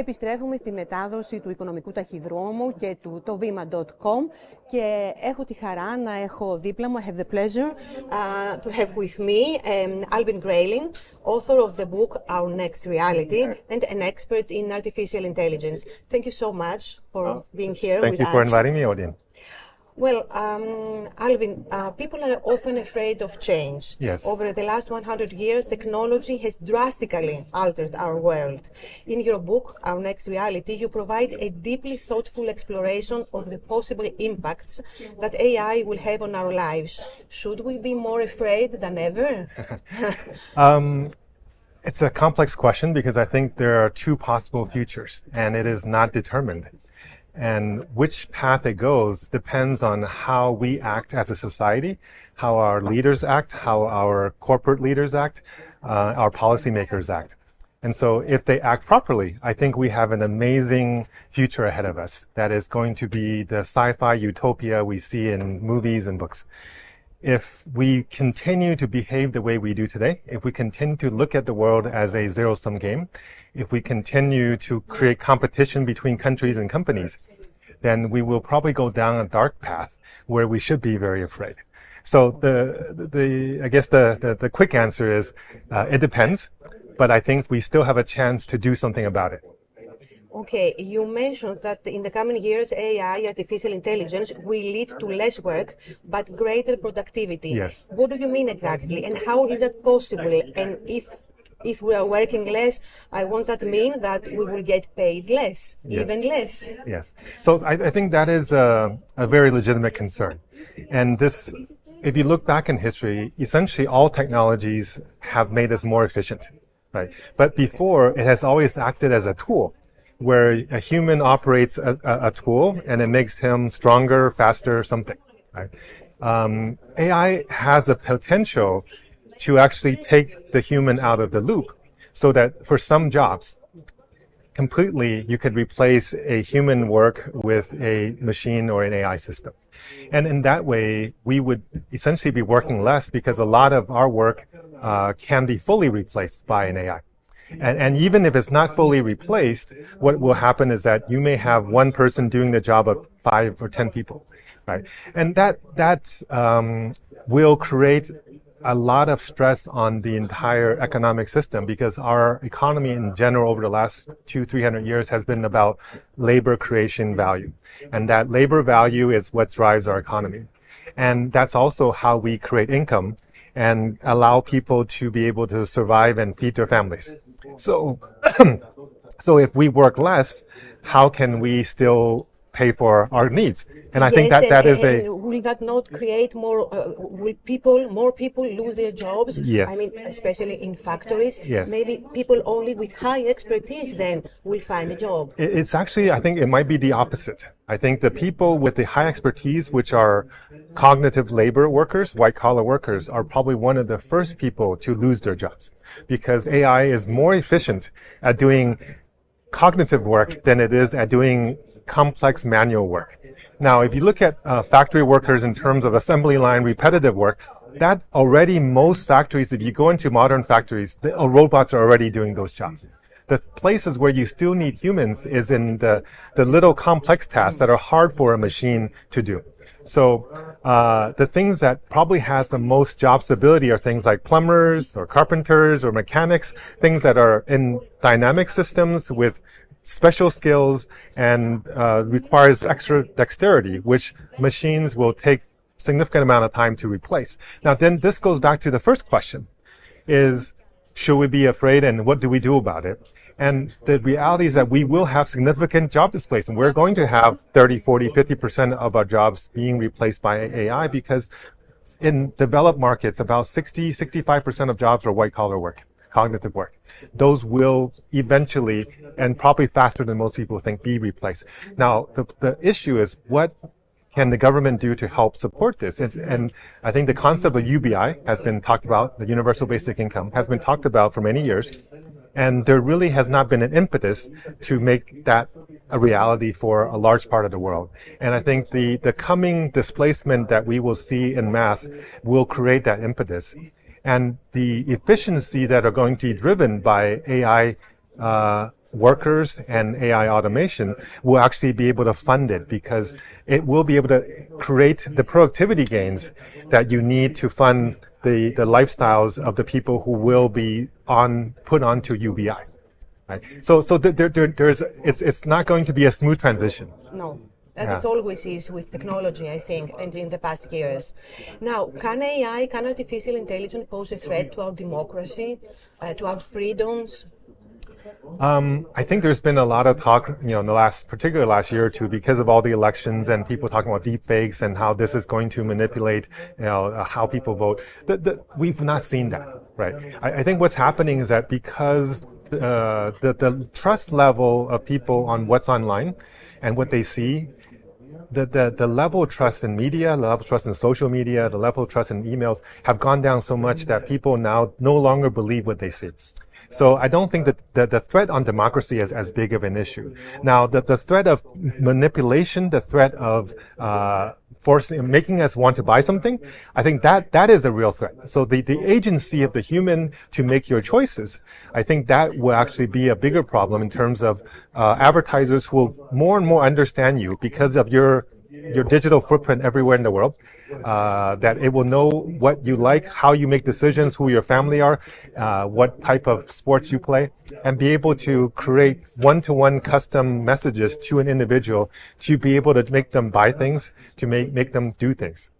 Επιστρέφουμε στη μετάδοση του οικονομικού ταχυδρόμου και του το Vima.com και έχω τη χαρά να έχω δίπλα μου, I have the pleasure to have with me Alvin Graylin, author of the book Our Next Reality and an expert in artificial intelligence. Thank you so much for being here with us. Thank you for inviting me, Odin. Well, Alvin, people are often afraid of change. Yes. Over the last 100 years, technology has drastically altered our world. In your book, Our Next Reality, you provide a deeply thoughtful exploration of the possible impacts that AI will have on our lives. Should we be more afraid than ever? It's a complex question because I think there are two possible futures, and it is not determined. And which path it goes depends on how we act as a society, how our leaders act, how our corporate leaders act, our policymakers act. And so if they act properly, I think we have an amazing future ahead of us that is going to be the sci-fi utopia we see in movies and books. If we continue to behave the way we do today, if we continue to look at the world as a zero-sum game, if we continue to create competition between countries and companies, then we will probably go down a dark path where we should be very afraid. So I guess the quick answer is, it depends, but I think we still have a chance to do something about it. Okay, you mentioned that in the coming years, AI, artificial intelligence, will lead to less work, but greater productivity. Yes. What do you mean exactly? And how is that possible? And if we are working less, I want that to mean that we will get paid less, Yes. even less. Yes. So I think that is a very legitimate concern. And this, if you look back in history, essentially all technologies have made us more efficient, right? But before, it has always acted as a tool, where a human operates a tool and it makes him stronger, faster, something, right? AI has the potential to actually take the human out of the loop so that for some jobs, completely you could replace a human work with a machine or an AI system. And in that way, we would essentially be working less because a lot of our work can be fully replaced by an AI. And even if it's not fully replaced, what will happen is that you may have one person doing the job of 5 or 10 people, right? And that will create a lot of stress on the entire economic system because our economy in general over the last 200-300 years has been about labor creation value. And that labor value is what drives our economy. And that's also how we create income and allow people to be able to survive and feed their families. So, so if we work less, how can we still pay for our needs? And I think that is will that not create more? Will more people lose their jobs? Yes. I mean, especially in factories. Yes. Maybe people only with high expertise then will find a job. It's actually, I think it might be the opposite. I think the people with the high expertise, which are cognitive labor workers, white collar workers, are probably one of the first people to lose their jobs because AI is more efficient at doing cognitive work than it is at doing complex manual work. Now, if you look at factory workers in terms of assembly line repetitive work, that already most factories, if you go into modern factories, the robots are already doing those jobs. The places where you still need humans is in the little complex tasks that are hard for a machine to do. So the things that probably has the most job stability are things like plumbers or carpenters or mechanics, things that are in dynamic systems with special skills and requires extra dexterity, which machines will take significant amount of time to replace. Now, then this goes back to the first question, is should we be afraid and what do we do about it? And the reality is that we will have significant job displacement. We're going to have 30, 40, 50% of our jobs being replaced by AI because in developed markets, about 60, 65% of jobs are white collar work, cognitive work. Those will eventually, and probably faster than most people think, be replaced. Now, the issue is what can the government do to help support this? And I think the concept of UBI has been talked about, the universal basic income, has been talked about for many years. And there really has not been an impetus to make that a reality for a large part of the world. And I think the coming displacement that we will see en masse will create that impetus. And the efficiency that are going to be driven by AI workers and AI automation will actually be able to fund it, because it will be able to create the productivity gains that you need to fund the lifestyles of the people who will be put onto UBI. Right? So it's not going to be a smooth transition. No. As it always is with technology, I think, and in the past years. Now, can artificial intelligence pose a threat to our democracy, to our freedoms? I think there's been a lot of talk, particularly last year or two, because of all the elections and people talking about deep fakes and how this is going to manipulate, how people vote. We've not seen that, right? I think what's happening is that because the trust level of people on what's online and what they see, the level of trust in media, the level of trust in social media, the level of trust in emails have gone down so much that people now no longer believe what they see. So I don't think that the threat on democracy is as big of an issue. Now, the threat of manipulation, the threat of making us want to buy something, I think that is a real threat. So the agency of the human to make your choices, I think that will actually be a bigger problem in terms of advertisers who will more and more understand you because of your digital footprint everywhere in the world. That it will know what you like, how you make decisions, who your family are, what type of sports you play, and be able to create one-to-one custom messages to an individual to be able to make them buy things, to make them do things.